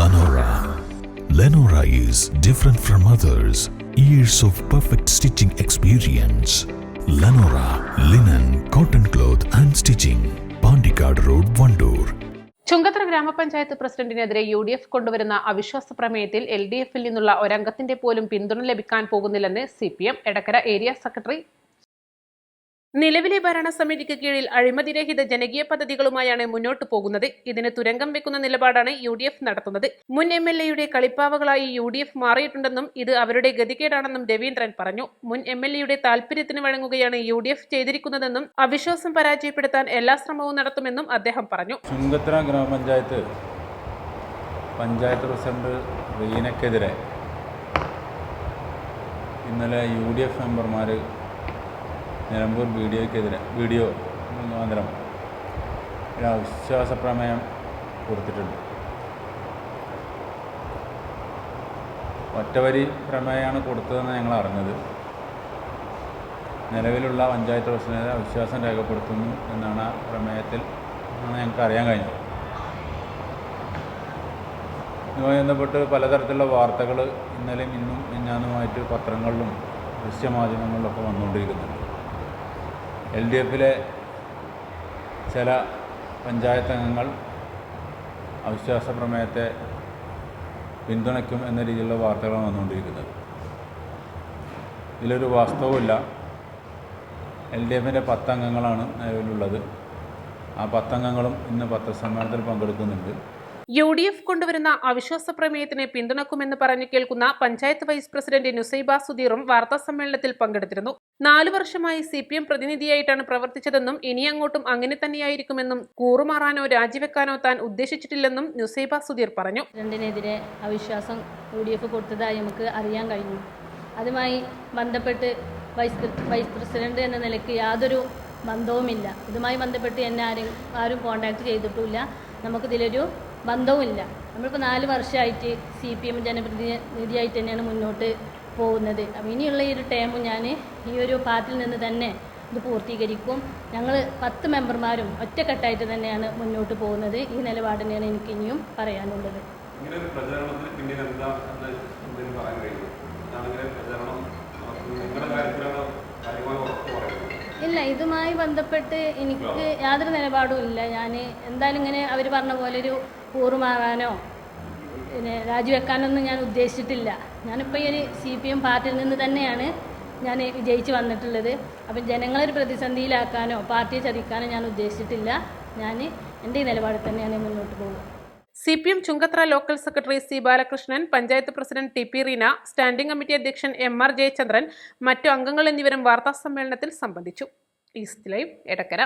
Lenora. Lenora is different from others. Years of perfect stitching experience. Lenora linen, cotton cloth and stitching. Pandikad Road, Vandoor. Chungathara ഗ്രാമപഞ്ചായത്ത് പ്രസിഡന്റിനെതിരെ UDF കൊണ്ടുവരുന്ന അവിശ്വാസ പ്രമേയത്തിൽ LDFിൽ നിന്നുള്ള ഒരംഗത്തിന്റെ പോലും പിന്തുണ ലഭിക്കാൻ പോകുന്നില്ലെന്ന് CPM എടക്കര ഏരിയ സെക്രട്ടറി. നിലവിലെ ഭരണസമിതിക്ക് കീഴിൽ അഴിമതിരഹിത ജനകീയ പദ്ധതികളുമായാണ് മുന്നോട്ടു പോകുന്നത്. ഇതിന് തുരങ്കം വെക്കുന്ന നിലപാടാണ് UDF നടത്തുന്നത്. മുൻ MLAയുടെ കളിപ്പാവകളായി UDF മാറിയിട്ടുണ്ടെന്നും ഇത് അവരുടെ ഗതികേടാണെന്നും രവീന്ദ്രൻ പറഞ്ഞു. മുൻ MLAയുടെ താൽപര്യത്തിന് വഴങ്ങുകയാണ് UDF ചെയ്തിരിക്കുന്നതെന്നും അവിശ്വാസം പരാജയപ്പെടുത്താൻ എല്ലാ ശ്രമവും നടത്തുമെന്നും അദ്ദേഹം പറഞ്ഞു. ചുങ്കത്തറ ഗ്രാമപഞ്ചായത്ത് പ്രസിഡന്റ് റീനക്കെതിരെ ഇന്നലെ UDF മെമ്പർമാർ നിലമ്പൂർ വീഡിയോ മുഖാന്തരം ഒരു അവിശ്വാസ പ്രമേയം കൊടുത്തിട്ടുണ്ട്. ഒറ്റവരി പ്രമേയമാണ് കൊടുത്തതെന്ന് ഞങ്ങൾ അറിഞ്ഞത്. നിലവിലുള്ള പഞ്ചായത്ത് പ്രസിഡന്റിനെ അവിശ്വാസം രേഖപ്പെടുത്തുന്നു എന്നാണ് ആ പ്രമേയത്തിൽ ഞങ്ങൾക്ക് അറിയാൻ കഴിഞ്ഞത്. ഇതുമായി ബന്ധപ്പെട്ട് പലതരത്തിലുള്ള വാർത്തകൾ ഇന്നലെയും ഇന്നും മിഞ്ഞാന്നുമായിട്ട് പത്രങ്ങളിലും ദൃശ്യമാധ്യമങ്ങളിലൊക്കെ വന്നുകൊണ്ടിരിക്കുന്നുണ്ട്. LDFിലെ ചില പഞ്ചായത്ത് അംഗങ്ങൾ അവിശ്വാസ പ്രമേയത്തെ പിന്തുണയ്ക്കും എന്ന രീതിയിലുള്ള വാർത്തകളാണ് വന്നുകൊണ്ടിരിക്കുന്നത്. ഇതിലൊരു വാസ്തവമില്ല. LDFിൻ്റെ 10 അംഗങ്ങളാണ് നിലവിലുള്ളത്. ആ 10 അംഗങ്ങളും ഇന്ന് പത്രസമ്മേളനത്തിൽ പങ്കെടുക്കുന്നുണ്ട്. UDF കൊണ്ടുവരുന്ന അവിശ്വാസ പ്രമേയത്തിന് പിന്തുണക്കുമെന്ന് പറഞ്ഞു കേൾക്കുന്ന പഞ്ചായത്ത് വൈസ് പ്രസിഡന്റ് നുസൈബ സുധീറും വാർത്താസമ്മേളനത്തിൽ പങ്കെടുത്തിരുന്നു. 4 വർഷമായി CPM പ്രതിനിധിയായിട്ടാണ് പ്രവർത്തിച്ചതെന്നും ഇനി അങ്ങോട്ടും അങ്ങനെ തന്നെയായിരിക്കുമെന്നും കൂറുമാറാനോ രാജിവെക്കാനോ താൻ ഉദ്ദേശിച്ചിട്ടില്ലെന്നും നുസൈബ സുധീർ പറഞ്ഞു. പ്രസിഡന്റിനെതിരെ അവിശ്വാസം UDF കൊടുത്തതായി നമുക്ക് അറിയാൻ കഴിഞ്ഞു. അതുമായി ബന്ധപ്പെട്ട് വൈസ് പ്രസിഡന്റ് എന്ന നിലയ്ക്ക് യാതൊരു ബന്ധവുമില്ല. ഇതുമായി ബന്ധപ്പെട്ട് എന്നെ ആരും കോൺടാക്ട് ചെയ്തിട്ടുമില്ല. നമുക്കിതിലൊരു ബന്ധവുമില്ല. നമ്മളിപ്പോൾ 4 വർഷമായിട്ട് CPM ജനപ്രതിനിധിയായിട്ട് തന്നെയാണ് മുന്നോട്ട് പോകുന്നത്. അപ്പോൾ ഇനിയുള്ള ഈ ഒരു ടേമും ഞാൻ ഈ ഒരു പാർട്ടിയിൽ നിന്ന് തന്നെ ഇത് പൂർത്തീകരിക്കും. ഞങ്ങൾ 10 മെമ്പർമാരും ഒറ്റക്കെട്ടായിട്ട് തന്നെയാണ് മുന്നോട്ട് പോകുന്നത്. ഈ നിലപാട് തന്നെയാണ് എനിക്ക് ഇനിയും പറയാനുള്ളത്. ഇല്ല, ഇതുമായി ബന്ധപ്പെട്ട് എനിക്ക് യാതൊരു നിലപാടും ഇല്ല. ഞാൻ എന്തായാലും ഇങ്ങനെ അവർ പറഞ്ഞ പോലെ ഒരു കൂറുമാറാനോ പിന്നെ രാജിവെക്കാനൊന്നും ഞാൻ ഉദ്ദേശിച്ചിട്ടില്ല. ഞാനിപ്പോൾ ഈ ഒരു CPM പാർട്ടിയിൽ നിന്ന് തന്നെയാണ് ഞാൻ വിജയിച്ച് വന്നിട്ടുള്ളത്. അപ്പം ജനങ്ങളൊരു പ്രതിസന്ധിയിലാക്കാനോ പാർട്ടിയെ ചതിക്കാനോ ഞാൻ ഉദ്ദേശിച്ചിട്ടില്ല. ഞാൻ എൻ്റെ ഈ നിലപാടിൽ തന്നെയാണ് മുന്നോട്ട് പോകുക. CPM Chungathara local secretary C Balakrishnan, panchayat president TP Reena, standing committee അധ്യക്ഷൻ MR ജയചന്ദ്രൻ, മറ്റു അംഗങ്ങൾ എന്നിവരും വാർത്താസമ്മേളനത്തിൽ സംബന്ധിച്ചു. East live, Edakkara.